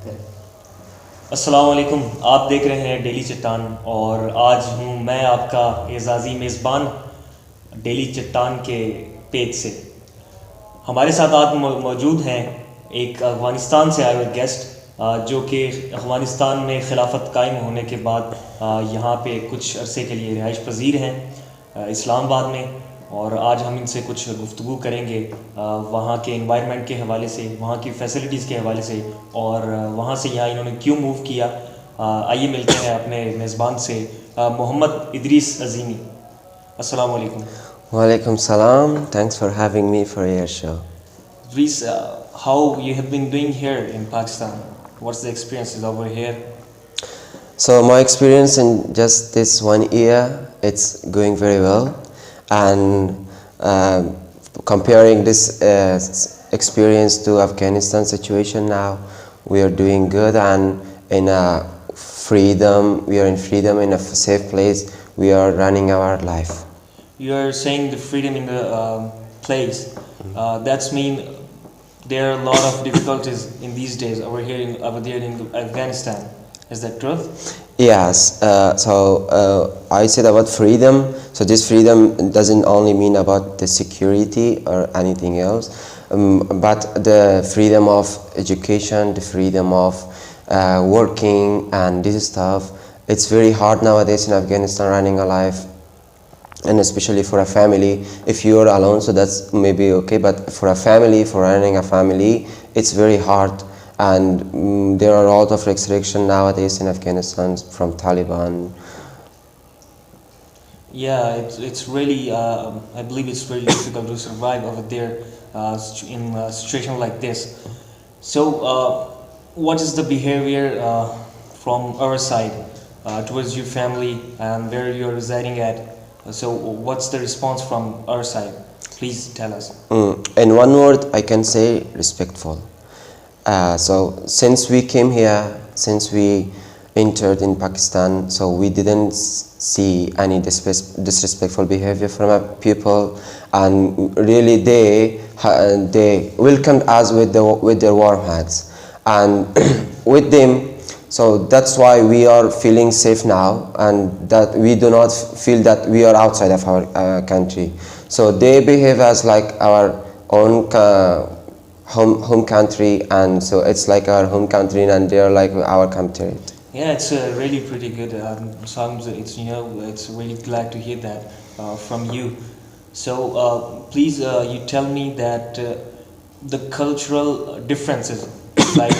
अस्सलाम वालेकुम, आप देख रहे हैं डेली चट्टान और आज हूँ मैं आपका एजाज़ी मेज़बान डेली चट्टान के पेज से। हमारे साथ आज मौजूद हैं एक अफ़गानिस्तान से आए हुए गेस्ट जो कि अफ़गानिस्तान में खिलाफत कायम होने के बाद यहाँ पे कुछ अरसे के लिए रिहाइश पज़ीर हैं इस्लामाबाद में, और आज हम इनसे कुछ गुफ्तगू करेंगे वहाँ के एनवायरनमेंट के हवाले से, वहाँ की फैसिलिटीज़ के हवाले से, और वहाँ से यहाँ इन्होंने क्यों मूव किया। आइए मिलते हैं अपने मेज़बान से, मोहम्मद इदरीस अज़ीमी। अस्सलाम वालेकुम। Walaikum salam. Thanks for having me for your show. Idris, how you have been doing here in Pakistan? What's the experiences over here? So my experience in just this 1 year, it's going very well. And comparing this experience to Afghanistan situation now, we are doing good and in a freedom. We are in freedom in a safe place. We are running our life. You are saying the freedom in the place. That's mean there are a lot of difficulties in these days over there in Afghanistan. Is that true? Yes. I said about freedom. So this freedom doesn't only mean about the security or anything else, but the freedom of education, the freedom of working, and this stuff. It's very hard nowadays in Afghanistan running a life. And especially for a family, if you are alone, so that's maybe okay, but for a family, for running a family, it's very hard. And there are a lot of restrictions nowadays in Afghanistan from Taliban. Yeah, it's really, I believe it's very difficult to survive over there in a situation like this. So, what is the behavior from our side towards your family and where you're residing at? So what's the response from our side? Please tell us. In one word, I can say respectful. So since we came here, since we entered in Pakistan, so we didn't see any disrespectful behavior from our people, and really they welcomed us with their warm hearts, and with them. So that's why we are feeling safe now, and that we do not feel that we are outside of our country. So they behave as like our own home country, and so it's like our home country, and they are like our country. Yeah, it's really pretty good. Sounds it's it's really glad to hear that from you. So please, you tell me that the cultural differences, like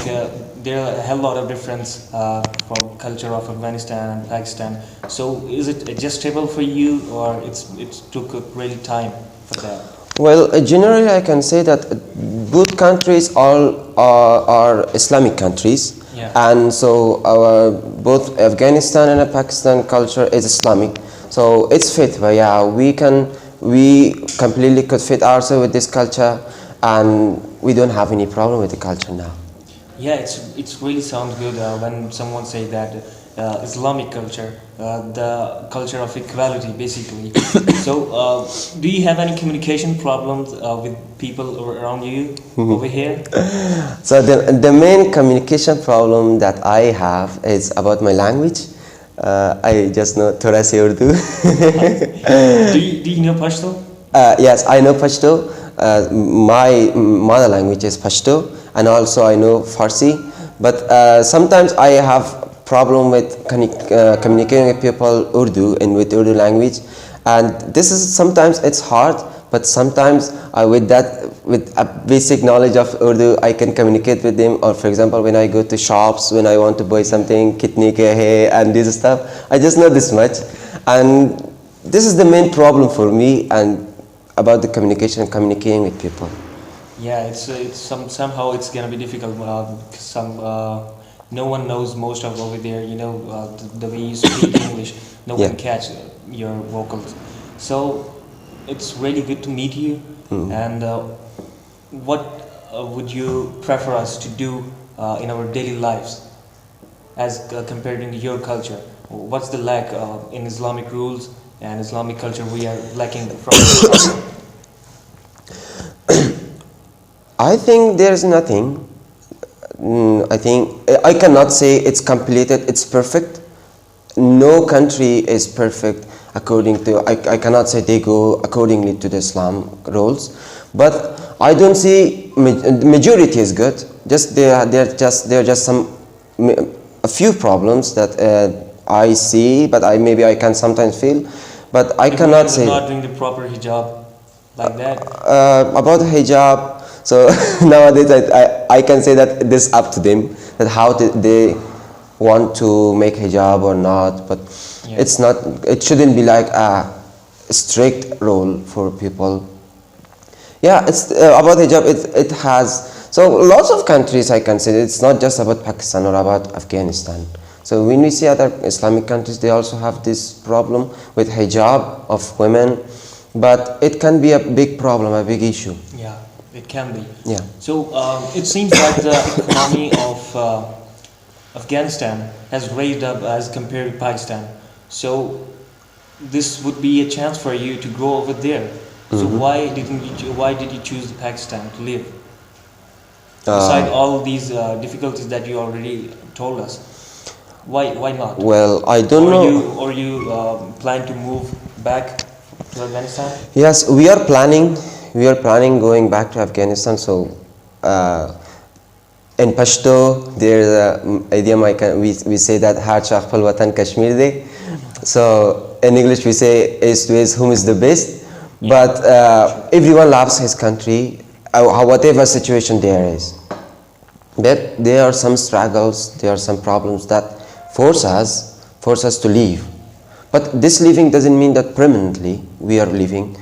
there are a hell lot of difference from culture of Afghanistan and Pakistan. So is it adjustable for you, or it took a really time for that? Well, generally I can say that both countries all are Islamic countries. Yeah. And so our both Afghanistan and Pakistan culture is Islamic. So it's fit, but yeah, we completely could fit ourselves with this culture, and we don't have any problem with the culture now. Yeah, it's really sounds good when someone say that Islamic culture, the culture of equality, basically. So, do you have any communication problems with people around you over here? So the main communication problem that I have is about my language. I just know Thoda se Urdu. Do you know Pashto? Yes, I know Pashto. My mother language is Pashto, and also I know Farsi. But sometimes I have problem with communicating with people Urdu and with Urdu language, and this is sometimes it's hard. But sometimes with a basic knowledge of Urdu, I can communicate with them. Or for example, when I go to shops, when I want to buy something, kitne ke hai, and this stuff, I just know this much. And this is the main problem for me, and about the communicating with people. Yeah, it's somehow it's gonna be difficult. No one knows most of over there. The way you speak English, no one catch your vocals. So it's really good to meet you. And what would you prefer us to do in our daily lives as compared to your culture? What's the lack in Islamic rules and Islamic culture we are lacking from your culture? I think there is nothing. I think I cannot say it's completed, it's perfect. No country is perfect according to, I cannot say they go accordingly to the Islam rules, but I don't see majority is good. Just there are just some a few problems that I see, but maybe I can sometimes feel, but I cannot say not doing the proper hijab like that. About hijab. So nowadays I can say that this up to them, that how they want to make hijab or not, but it's not, it shouldn't be like a strict rule for people. Yeah, it's about hijab, it has, so lots of countries I can say, it's not just about Pakistan or about Afghanistan. So when we see other Islamic countries, they also have this problem with hijab of women, but it can be a big problem, a big issue. Yeah, it can be. Yeah. So it seems like the economy of Afghanistan has raised up as compared to Pakistan. So this would be a chance for you to grow over there. So why did you choose Pakistan to live? Beside all these difficulties that you already told us, why not? Well, I don't know. Or you plan to move back to Afghanistan? Yes, we are planning going back to Afghanistan. So in Pashto, there's an idiom we say that Har Chakh Pal Watan Kashmir De. So in English we say East to West, whom is the best. But everyone loves his country, whatever situation there is. But there are some struggles, there are some problems that force us to leave. But this leaving doesn't mean that permanently we are leaving.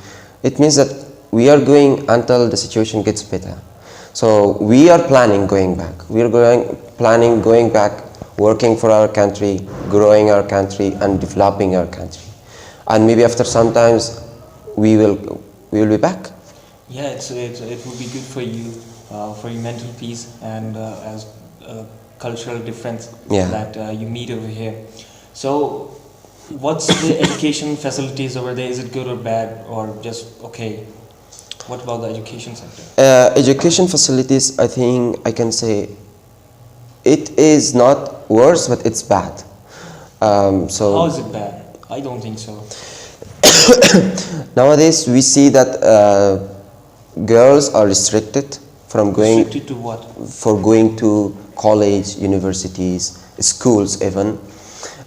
It means that we are going until the situation gets better. So we are planning going back. We are planning going back, working for our country, growing our country, and developing our country. And maybe after some times, we will be back. Yeah, it would be good for you, for your mental peace and as cultural difference that you meet over here. So, what's the education facilities over there? Is it good or bad, or just okay? What about the education sector? Education facilities, I think I can say, it is not worse, but it's bad. So how is it bad? I don't think so. Nowadays we see that girls are restricted from going. Restricted to what? For going to college, universities, schools even.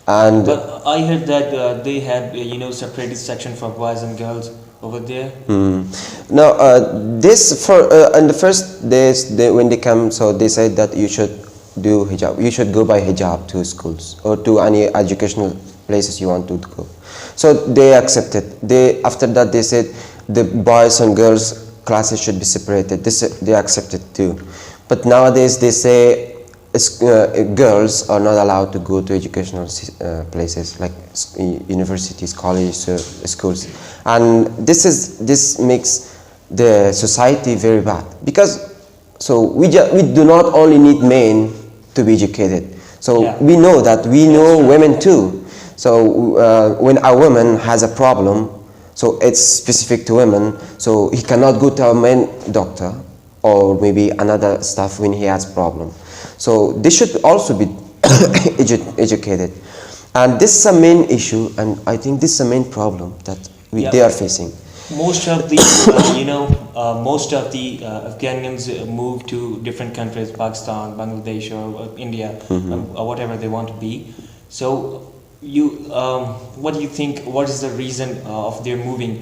And but I heard that they have separated section for boys and girls over there. No, this for in the first days when they come, so they said that you should do hijab. You should go by hijab to schools or to any educational places you want to go. So they accepted. After that they said the boys and girls classes should be separated. They accepted too. But nowadays they say girls are not allowed to go to educational places like universities, colleges, schools, and this makes the society very bad, because we do not only need men to be educated. So we know that women too. So when a woman has a problem, so it's specific to women, so he cannot go to a man doctor or maybe another staff when he has problem. So they should also be educated, and this is a main issue, and I think this is a main problem that they are facing. Most of the Afghanians move to different countries, Pakistan, Bangladesh, or India, or whatever they want to be. So what do you think? What is the reason of their moving?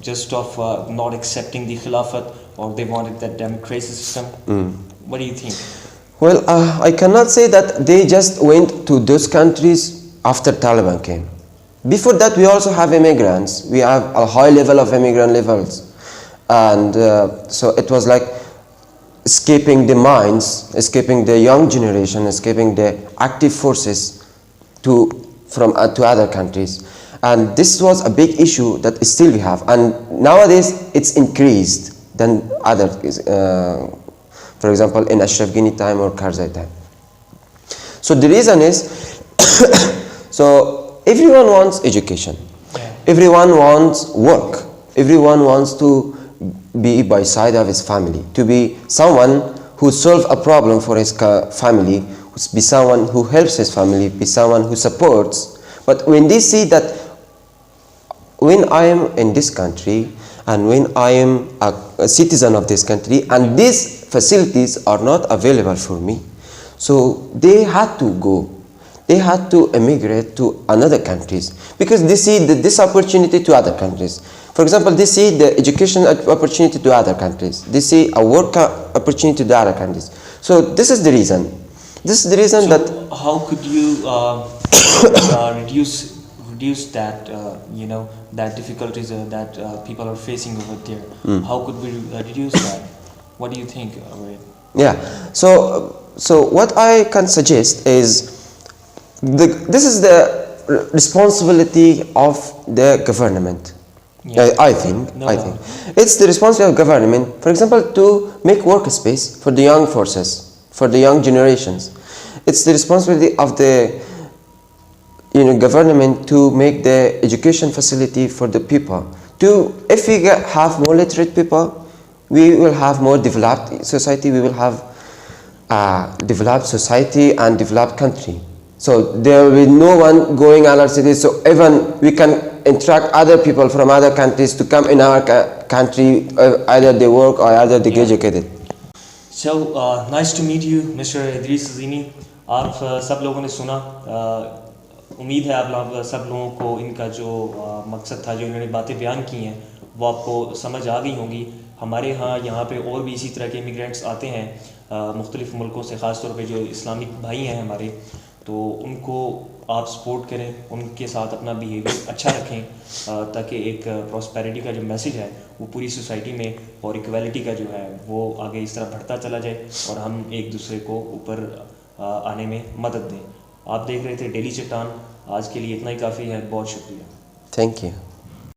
Just of not accepting the Khilafat, or they wanted that democracy system? What do you think? Well, I cannot say that they just went to those countries after Taliban came. Before that, we also have immigrants. We have a high level of immigrant levels, and so it was like escaping the minds, escaping the young generation, escaping the active forces to other countries. And this was a big issue that still we have, and nowadays it's increased than other. For example, in Ashraf Ghani time or Karzai time. So the reason is, so everyone wants education, everyone wants work, everyone wants to be by side of his family, to be someone who solve a problem for his family, be someone who helps his family, be someone who supports. But when they see that when I am in this country and when I am a citizen of this country and these facilities are not available for me, so they had to go. They had to emigrate to another countries because they see this opportunity to other countries. For example, they see the education opportunity to other countries. They see a work opportunity to other countries. So this is the reason. This is the reason So that. how could you reduce that that difficulties that people are facing over there? How could we reduce that? What do you think of it? Yeah. So what I can suggest is this is the responsibility of the government. Yeah. I think it's the responsibility of government, for example, to make workspace for the young forces, for the young generations. It's the responsibility of the government to make the education facility for the people. If we have more literate people, we will have more developed society. We will have developed society and developed country. So there will be no one going other cities. So even we can attract other people from other countries to come in our country, either they work or either they get educated. So nice to meet you, Mr. Idris Azimi. आप सब लोगों ने सुना, उम्मीद है आप लोग सब लोगों को इनका जो मकसद था, जो इन्होंने बातें बयान की हैं, वो आपको समझ आ गई होंगी. हमारे यहाँ पे और भी इसी तरह के इमिग्रेंट्स आते हैं मुख्तलिफ़ मुल्कों से, ख़ास तौर पे जो इस्लामिक भाई हैं हमारे, तो उनको आप सपोर्ट करें, उनके साथ अपना बिहेवियर अच्छा रखें ताकि एक प्रॉस्पेरिटी का जो मैसेज है वो पूरी सोसाइटी में और इक्वालिटी का जो है वो आगे इस तरह बढ़ता चला जाए और हम एक दूसरे को ऊपर आने में मदद दें. आप देख रहे थे डेली चट्टान. आज के लिए इतना ही काफ़ी है. बहुत शुक्रिया. Thank you.